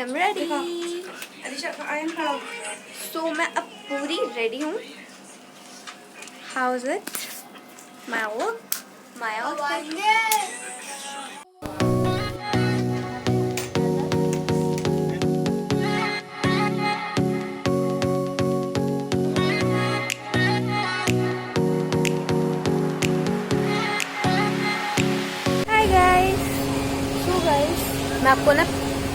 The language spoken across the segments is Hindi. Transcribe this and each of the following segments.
Am ready. सो मैं अब पूरी रेडी हूँ। How is it my look, my outfit? Hi guys, so guys मैं आपको ना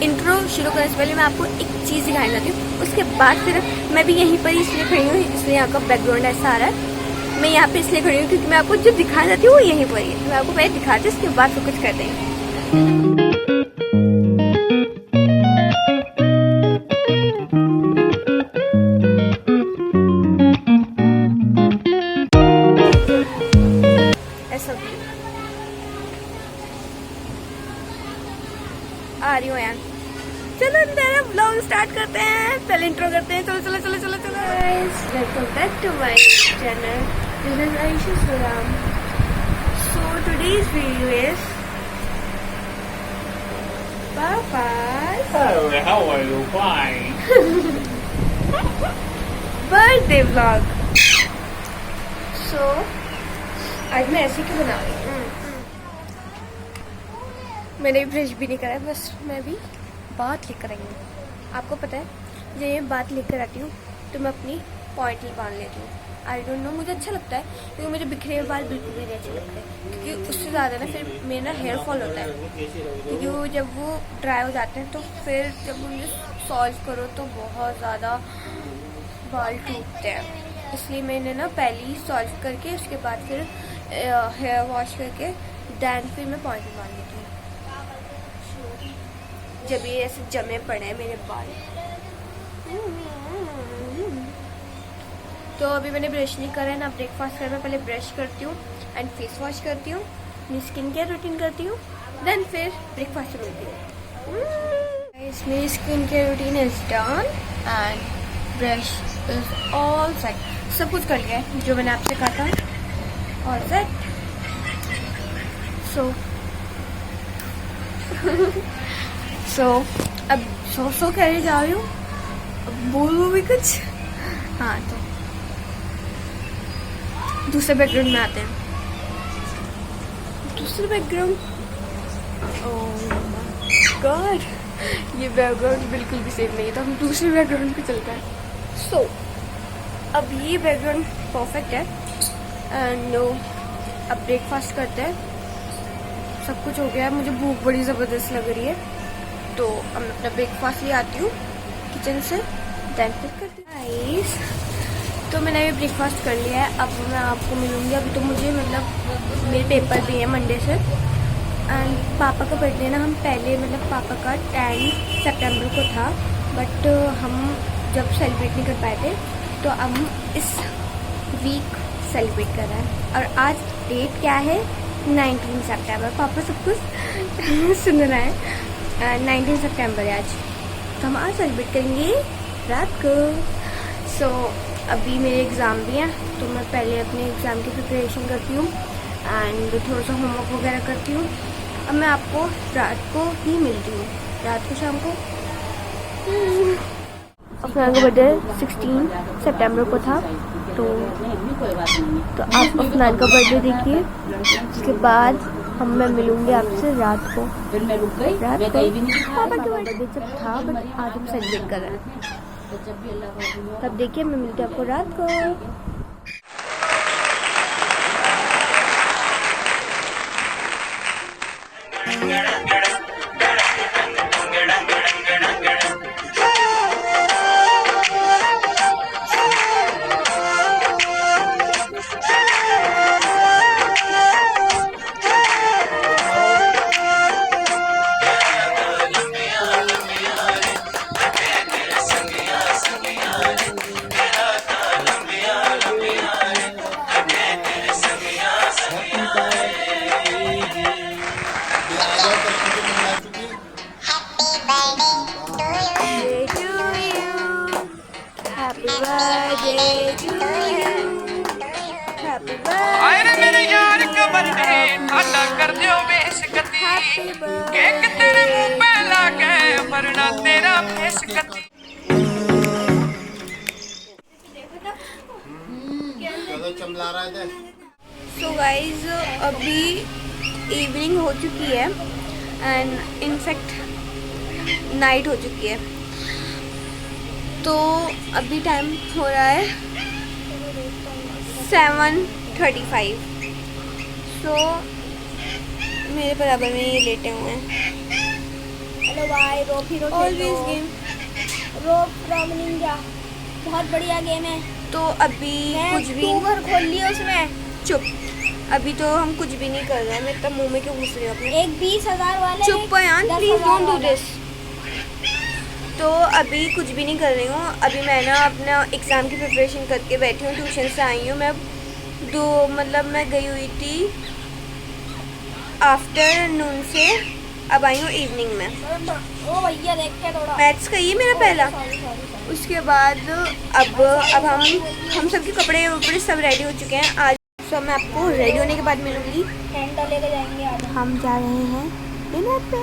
इंट्रो शुरू करने से पहले मैं आपको एक चीज़ दिखाना चाहती हूँ। उसके बाद फिर मैं भी यहीं पर इसलिए खड़ी हूँ, इसलिए यहाँ का बैकग्राउंड ऐसा आ रहा है। मैं यहाँ पे इसलिए खड़ी हूँ क्योंकि मैं आपको जो दिखाना चाहती हूँ वो यहीं पर ही है। मैं आपको पहले दिखाती हूँ, उसके बाद फिर कुछ करते हैं। ऐसा आ रही हूँ यार। चलो मेरा व्लॉग स्टार्ट करते हैं, पहले इंट्रो करते हैं। चलो चलो चलो चलो चलो guys, welcome back to my channel. This is Ayesha Suram. So today's video is पापा's how are you? Fine. Birthday vlog. So आज मैं ऐसे क्यों बना रही हूँ? मैंने भी ब्रश भी नहीं करा है, बस मैं भी बात लेकर आई हूँ। आपको पता है जब ये बात लेकर आती हूँ तो मैं अपनी पॉइंट ही बांध लेती हूँ। आई डोंट नो, मुझे अच्छा लगता है क्योंकि मुझे बिखरे हुए बाल बिल्कुल भी नहीं अच्छे लगते, क्योंकि उससे ज़्यादा ना फिर मेरा हेयर फॉल होता है। क्योंकि वो जब वो ड्राई हो जाते हैं तो फिर जब उन्हें सॉल्व करो तो बहुत ज़्यादा बाल टूटते हैं। इसलिए मैंने ना पहले ही सॉल्व करके उसके बाद फिर हेयर वॉश करके दैन फिर मैं पॉइंट बांध लेती हूँ। जब ये ऐसे जमे पड़े हैं मेरे बाल। तो अभी मैंने ब्रश नहीं करा है ना, ब्रेकफास्ट कर, मैं पहले ब्रश करती हूँ एंड फेस वॉश करती हूँ, अपनी स्किन केयर रूटीन करती हूँ, देन फिर ब्रेकफास्ट करती हूँ। मेरी skin care routine is done and brush is all set. सब कुछ कर लिया है जो मैंने आपसे कहा था, ऑल सेट। सो अब सो कहने जा रही हूँ, अब बोलूँ भी कुछ। हाँ तो दूसरे बैकग्राउंड में आते हैं। दूसरे बैकग्राउंड, ओह गॉड, ये बैकग्राउंड बिल्कुल भी सेफ नहीं है, तो हम दूसरे बैकग्राउंड पे चलते हैं। सो अब ये बैकग्राउंड परफेक्ट है एंड अब ब्रेकफास्ट करते हैं। सब कुछ हो गया है, मुझे भूख बड़ी ज़बरदस्त लग रही है, तो अब मैं अपना ब्रेकफास्ट ले आती हूँ किचन से, देन फिर करती हूँ। गाइस तो मैंने अभी ब्रेकफास्ट कर लिया है, अब मैं आपको मिलूँगी। अभी तो मुझे मतलब मेरे पेपर भी है मंडे से, एंड पापा का बर्थडे ना हम पहले मतलब पापा का 10 सितंबर को था, बट हम जब सेलिब्रेट नहीं कर पाए थे तो हम इस वीक सेलिब्रेट कर रहे हैं। और आज डेट क्या है? 19 सितंबर। पापा सब कुछ सुन रहा है। 19 सितंबर है आज, तो हम आज सेलिब्रेट करेंगे रात को। सो अभी मेरे एग्ज़ाम भी हैं, तो मैं पहले अपने एग्ज़ाम की प्रिपरेशन करती हूँ एंड थोड़ा सा होमवर्क वगैरह करती हूँ। अब मैं आपको रात को ही मिलती हूँ, रात को शाम को। अफनान का बर्थडे 16 सितंबर को था, तो आप अफनान का बर्थडे देखिए। उसके बाद मैं मिलूंगी आपसे रात को। रात को पापा का बर्थडे जब था, बट आज हम सेलिब्रेट कर रहे हैं, तब देखिए मैं मिलती हूँ आपको रात को। मेरे यार का बर्थडे अदा कर दियो बेइज्जती, केक तेरे मुंह पे लाके मरना तेरा पेश करती चमला रहा है। सो गाइज अभी इवनिंग हो चुकी है एंड इनफैक्ट नाइट हो चुकी है। तो अभी टाइम हो रहा है 7:35। सो मेरे बराबर में ये लेटे हुए हैं। हेलो भाई, rope hero always game. Rope from ninja बहुत बढ़िया गेम है। तो अभी कुछ भी घर खोल लिया उसमें। चुप, अभी तो हम कुछ भी नहीं कर रहे हैं। मैं तब मुंह में क्यों घुस रही हूँ अपने। एक 20,000 वाले चुप यान, 10,000 प्लीज डोंट डू वाला। दिस। तो अभी कुछ भी नहीं कर रही हूँ। अभी मैं ना अपना एग्ज़ाम की प्रिपरेशन करके बैठी हूँ। ट्यूशन से आई हूँ मैं। मैं गई हुई थी आफ्टरनून से, अब आई हूँ इवनिंग में। ओ भैया देख के थोड़ा। मैथ्स का ये मेरा पहला। Sorry sorry sorry. उसके बाद अब हम सबके कपड़े वपड़े सब रेडी हो चुके हैं। आज सब मैं आपको रेडी होने के बाद मिलूंगी। टेंट लेके जाएंगे आज। हम जा रहे हैं डिनर पे।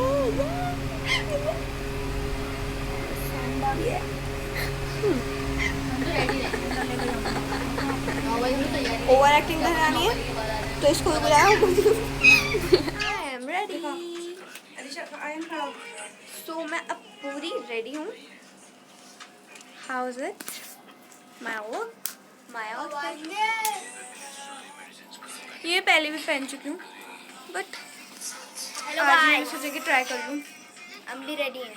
ओवर एक्टिंग करानी है तो इसको भी बुलाया। I am ready. सो मैं अब पूरी रेडी हूँ। How is it my look, my outfit? ये पहले भी पहन चुकी हूँ बट हेलो आज भाई, मैंने सोचा कि ट्राई कर लूँ। हम भी रेडी हैं।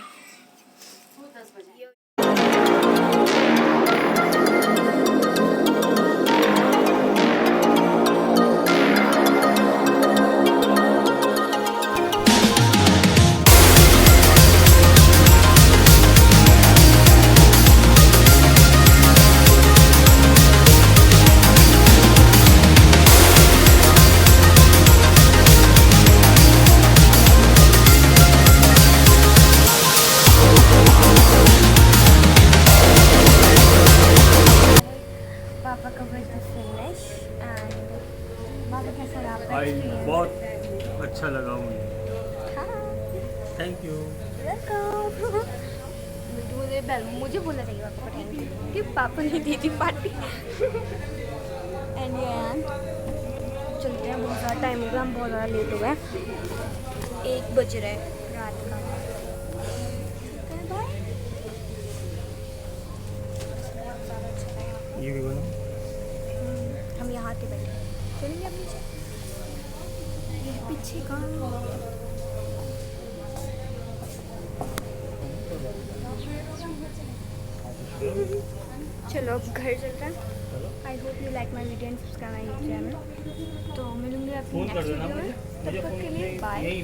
पापा का बर्थडे फिनिश एंड पापा कैसा रहा आपका भाई एक्सपीरियंस? बहुत अच्छा लगा मुझे। Thank you. मुझे बोलना चाहिए आपको थैंक यू। कि पापा ने दी थी पार्टी। एंड यार चलते हैं, बहुत ज़्यादा टाइम हो गया, हम बहुत ज़्यादा लेट हो गए। 1 बज रहा है रात का। ये भी बनो। हम यहाँ के बैठे चलेंगे अब नीचे। ये पीछे कहाँ? चलो अब घर चलते हैं। I hope you like my video and subscribe my channel. तो मिलूंगी आपकी फोन कर नेक्स्ट देना वीडियो में। मुझे तब तक के लिए बाय। यही